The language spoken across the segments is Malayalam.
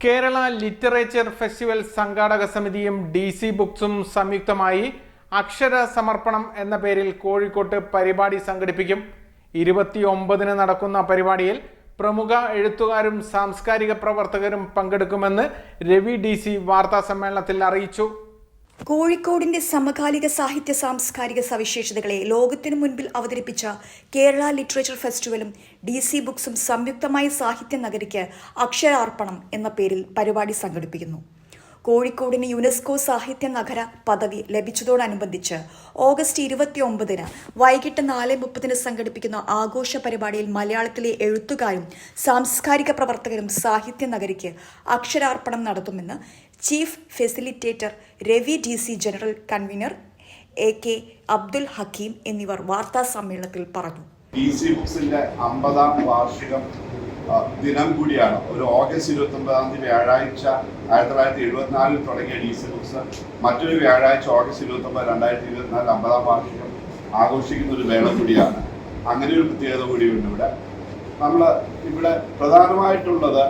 കേരള ലിറ്ററേച്ചർ ഫെസ്റ്റിവൽ സംഘാടക സമിതിയും DC ബുക്സും സംയുക്തമായി അക്ഷര സമർപ്പണം എന്ന പേരിൽ കോഴിക്കോട്ട് പരിപാടി സംഘടിപ്പിക്കും. 29-ന് നടക്കുന്ന പരിപാടിയിൽ പ്രമുഖ എഴുത്തുകാരും സാംസ്കാരിക പ്രവർത്തകരും പങ്കെടുക്കുമെന്ന് രവി DC വാർത്താസമ്മേളനത്തിൽ അറിയിച്ചു. കോഴിക്കോടിന്റെ സമകാലിക സാഹിത്യ സാംസ്കാരിക സവിശേഷതകളെ ലോകത്തിനു മുൻപിൽ അവതരിപ്പിച്ച കേരള ലിറ്ററേച്ചർ ഫെസ്റ്റിവലും DC ബുക്സും സംയുക്തമായി സാഹിത്യ നഗരിക്ക് അക്ഷരാർപ്പണം എന്ന പേരിൽ പരിപാടി സംഘടിപ്പിക്കുന്നു. കോഴിക്കോടിന് യുനെസ്കോ സാഹിത്യ നഗര പദവി ലഭിച്ചതോടനുബന്ധിച്ച് ഓഗസ്റ്റ് 29-ന് വൈകിട്ട് 4:30 സംഘടിപ്പിക്കുന്ന ആഘോഷ പരിപാടിയിൽ മലയാളത്തിലെ എഴുത്തുകാരും സാംസ്കാരിക പ്രവർത്തകരും സാഹിത്യ നഗരിക്ക് അക്ഷരാർപ്പണം നടത്തുമെന്ന് chief facilitator Ravi DC general convener AK Abdul Hakeem എന്നിവർ വാർത്താ സമ്മേളനത്തിൽ പറഞ്ഞു. DC ബുക്സിന്റെ 50ാം വാർഷികം ദിനം കൂടിയാണ്. ഒരു ഓഗസ്റ്റ് 29 വ്യാഴാഴ്ച 1974 തുടങ്ങിയ DC ബുക്സ് മറ്റൊരു വ്യാഴാഴ്ച ഓഗസ്റ്റ് 29, 2024 50ാം വാർഷികം ആഘോഷിക്കുന്ന ഒരു വേള കൂടിയാണ്. അങ്ങനെ ഒരു പ്രത്യേകത കൂടിയുണ്ട്. ഇവിടെ പ്രധാനമായിട്ടുള്ളത്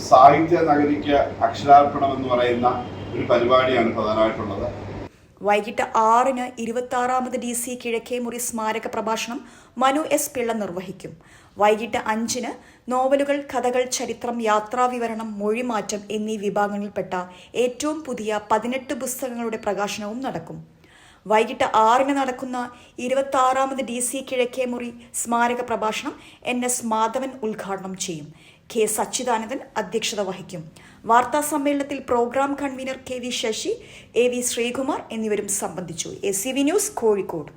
സാഹിത്യ നഗരിക്ക് അക്ഷരാർപ്പണം എന്ന് പറയുന്ന ഒരു പരിപാടിയാണ് പ്രധാനമായിട്ടുള്ളത്. വൈകിട്ട് 6-ന് 26ാമത് DC കിഴക്കേമുറി സ്മാരക പ്രഭാഷണം മനു S. പിള്ള നിർവഹിക്കും. വൈകിട്ട് 5-ന് നോവലുകൾ, കഥകൾ, ചരിത്രം, യാത്രാവിവരണം, മൊഴിമാറ്റം എന്നീ വിഭാഗങ്ങളിൽപ്പെട്ട ഏറ്റവും പുതിയ 18 പുസ്തകങ്ങളുടെ പ്രകാശനവും നടക്കും. വൈകിട്ട് 6-ന് നടക്കുന്ന 26ാമത് DC കിഴക്കേമുറി സ്മാരക പ്രഭാഷണം NS മാധവൻ ഉദ്ഘാടനം ചെയ്യും. K. സച്ചിദാനന്ദൻ അധ്യക്ഷത വഹിക്കും. വാർത്താ സമ്മേളനത്തിൽ program convener KV Shashi, AV Sreekumar എന്നിവരും സംബന്ധിച്ചു. SCV news, Kozhikode.